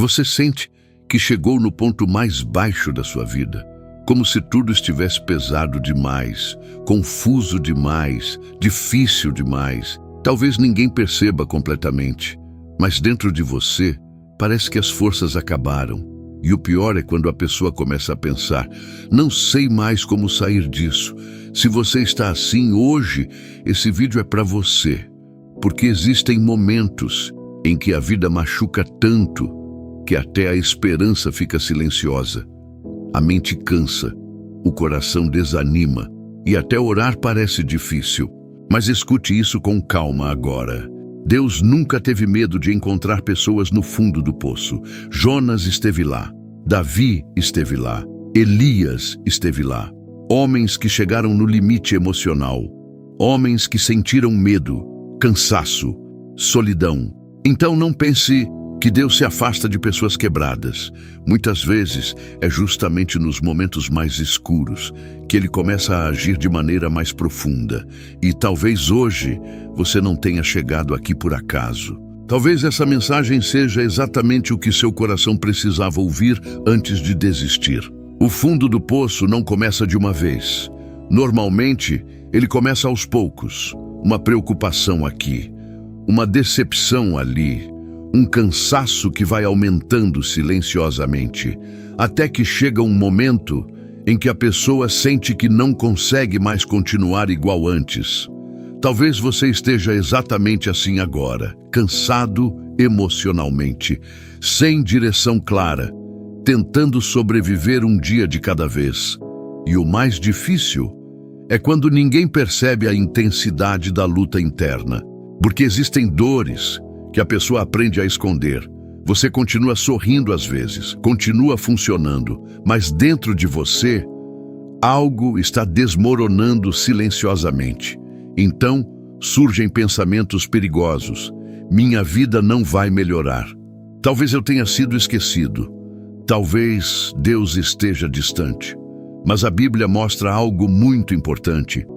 Você sente que chegou no ponto mais baixo da sua vida, como se tudo estivesse pesado demais, confuso demais, difícil demais. Talvez ninguém perceba completamente, mas dentro de você parece que as forças acabaram. E o pior é quando a pessoa começa a pensar: não sei mais como sair disso. Se você está assim hoje, esse vídeo é para você, porque existem momentos em que a vida machuca tanto que até a esperança fica silenciosa. A mente cansa, o coração desanima e até orar parece difícil. Mas escute isso com calma agora. Deus nunca teve medo de encontrar pessoas no fundo do poço. Jonas esteve lá, Davi esteve lá, Elias esteve lá. Homens que chegaram no limite emocional, homens que sentiram medo, cansaço, solidão. Então não pense que Deus se afasta de pessoas quebradas. Muitas vezes é justamente nos momentos mais escuros que Ele começa a agir de maneira mais profunda. E talvez hoje você não tenha chegado aqui por acaso. Talvez essa mensagem seja exatamente o que seu coração precisava ouvir antes de desistir. O fundo do poço não começa de uma vez. Normalmente, ele começa aos poucos. Uma preocupação aqui, uma decepção ali, um cansaço que vai aumentando silenciosamente, até que chega um momento em que a pessoa sente que não consegue mais continuar igual antes. Talvez você esteja exatamente assim agora, cansado emocionalmente, sem direção clara, tentando sobreviver um dia de cada vez. E o mais difícil é quando ninguém percebe a intensidade da luta interna, porque existem dores que a pessoa aprende a esconder. Você continua sorrindo às vezes, continua funcionando, mas dentro de você, algo está desmoronando silenciosamente. Então, surgem pensamentos perigosos. Minha vida não vai melhorar. Talvez eu tenha sido esquecido. Talvez Deus esteja distante. Mas a Bíblia mostra algo muito importante.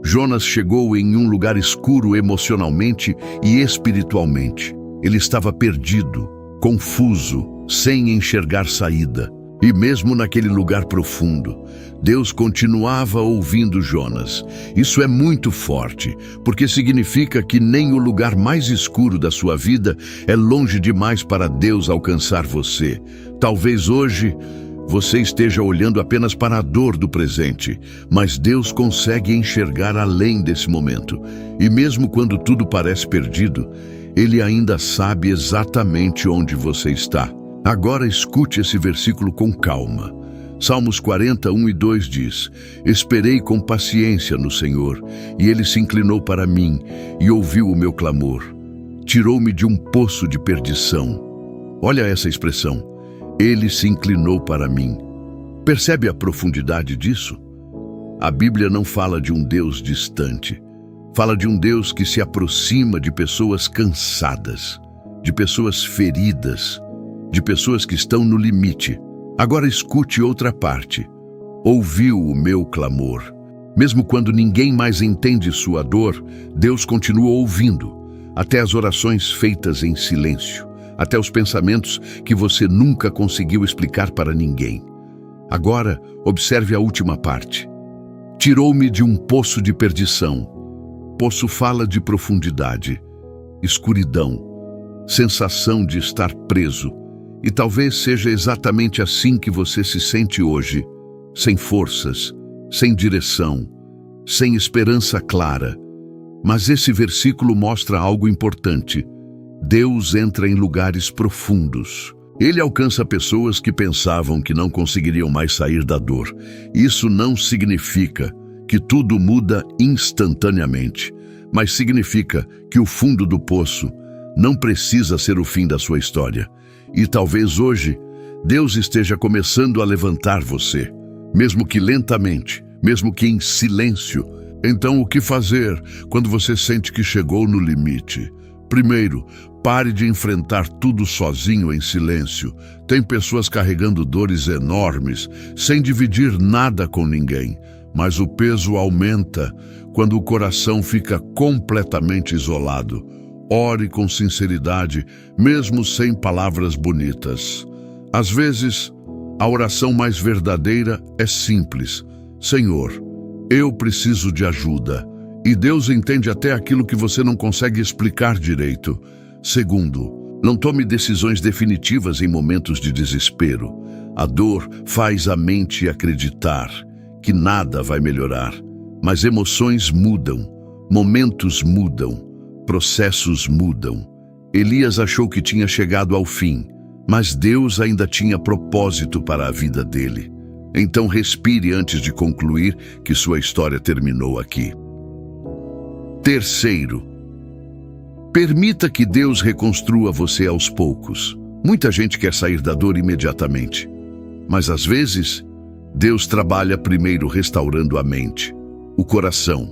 Jonas chegou em um lugar escuro emocionalmente e espiritualmente. Ele estava perdido, confuso, sem enxergar saída. E mesmo naquele lugar profundo, Deus continuava ouvindo Jonas. Isso é muito forte, porque significa que nem o lugar mais escuro da sua vida é longe demais para Deus alcançar você. Talvez hoje você esteja olhando apenas para a dor do presente, mas Deus consegue enxergar além desse momento. E mesmo quando tudo parece perdido, Ele ainda sabe exatamente onde você está. Agora escute esse versículo com calma. Salmos 40:1-2 diz: Esperei com paciência no Senhor, e Ele se inclinou para mim e ouviu o meu clamor. Tirou-me de um poço de perdição. Olha essa expressão. Ele se inclinou para mim. Percebe a profundidade disso? A Bíblia não fala de um Deus distante. Fala de um Deus que se aproxima de pessoas cansadas, de pessoas feridas, de pessoas que estão no limite. Agora escute outra parte. Ouviu o meu clamor. Mesmo quando ninguém mais entende sua dor, Deus continua ouvindo, até as orações feitas em silêncio, até os pensamentos que você nunca conseguiu explicar para ninguém. Agora, observe a última parte. Tirou-me de um poço de perdição. Poço fala de profundidade, escuridão, sensação de estar preso. E talvez seja exatamente assim que você se sente hoje, sem forças, sem direção, sem esperança clara. Mas esse versículo mostra algo importante. Deus entra em lugares profundos. Ele alcança pessoas que pensavam que não conseguiriam mais sair da dor. Isso não significa que tudo muda instantaneamente, mas significa que o fundo do poço não precisa ser o fim da sua história. E talvez hoje, Deus esteja começando a levantar você, mesmo que lentamente, mesmo que em silêncio. Então, o que fazer quando você sente que chegou no limite? Primeiro, pare de enfrentar tudo sozinho em silêncio. Tem pessoas carregando dores enormes, sem dividir nada com ninguém. Mas o peso aumenta quando o coração fica completamente isolado. ore com sinceridade, mesmo sem palavras bonitas. Às vezes, a oração mais verdadeira é simples. Senhor, eu preciso de ajuda. E Deus entende até aquilo que você não consegue explicar direito. Segundo, não tome decisões definitivas em momentos de desespero. A dor faz a mente acreditar que nada vai melhorar. Mas emoções mudam, momentos mudam, processos mudam. Elias achou que tinha chegado ao fim, mas Deus ainda tinha propósito para a vida dele. Então respire antes de concluir que sua história terminou aqui. Terceiro, permita que Deus reconstrua você aos poucos. Muita gente quer sair da dor imediatamente, mas às vezes Deus trabalha primeiro restaurando a mente, o coração,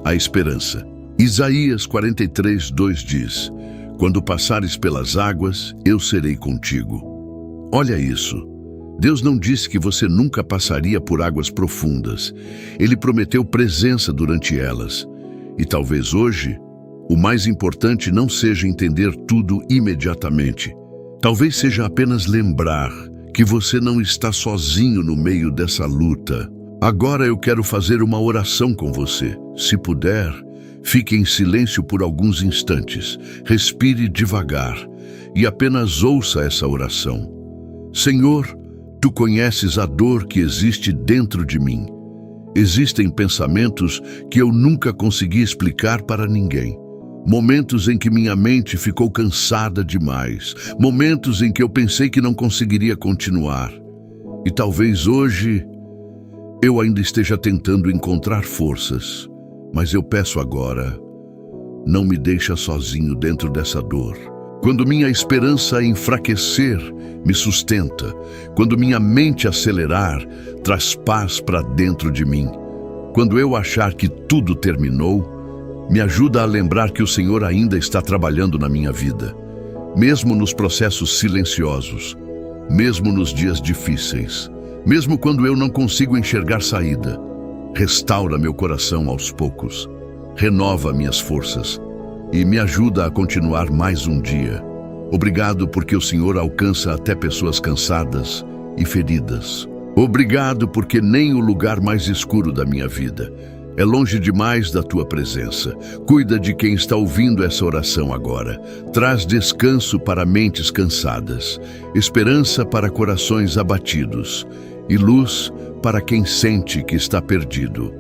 a esperança. Isaías 43:2 diz: quando passares pelas águas, eu serei contigo. Olha isso. Deus não disse que você nunca passaria por águas profundas. Ele prometeu presença durante elas. E talvez hoje, o mais importante não seja entender tudo imediatamente. Talvez seja apenas lembrar que você não está sozinho no meio dessa luta. Agora eu quero fazer uma oração com você. Se puder, fique em silêncio por alguns instantes. Respire devagar e apenas ouça essa oração. Senhor, Tu conheces a dor que existe dentro de mim. Existem pensamentos que eu nunca consegui explicar para ninguém. Momentos em que minha mente ficou cansada demais. Momentos em que eu pensei que não conseguiria continuar. E talvez hoje eu ainda esteja tentando encontrar forças. Mas eu peço agora, não me deixa sozinho dentro dessa dor. Quando minha esperança enfraquecer, me sustenta. Quando minha mente acelerar, traz paz para dentro de mim. Quando eu achar que tudo terminou, me ajuda a lembrar que o Senhor ainda está trabalhando na minha vida. Mesmo nos processos silenciosos, mesmo nos dias difíceis, mesmo quando eu não consigo enxergar saída, restaura meu coração aos poucos, renova minhas forças e me ajuda a continuar mais um dia. Obrigado porque o Senhor alcança até pessoas cansadas e feridas. Obrigado porque nem o lugar mais escuro da minha vida é longe demais da Tua presença. Cuida de quem está ouvindo essa oração agora. Traz descanso para mentes cansadas, esperança para corações abatidos e luz para quem sente que está perdido.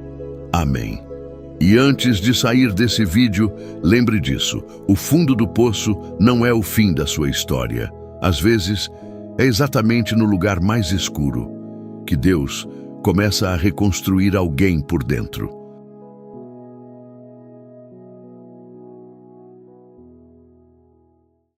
Amém. E antes de sair desse vídeo, lembre disso: o fundo do poço não é o fim da sua história. Às vezes, é exatamente no lugar mais escuro que Deus começa a reconstruir alguém por dentro.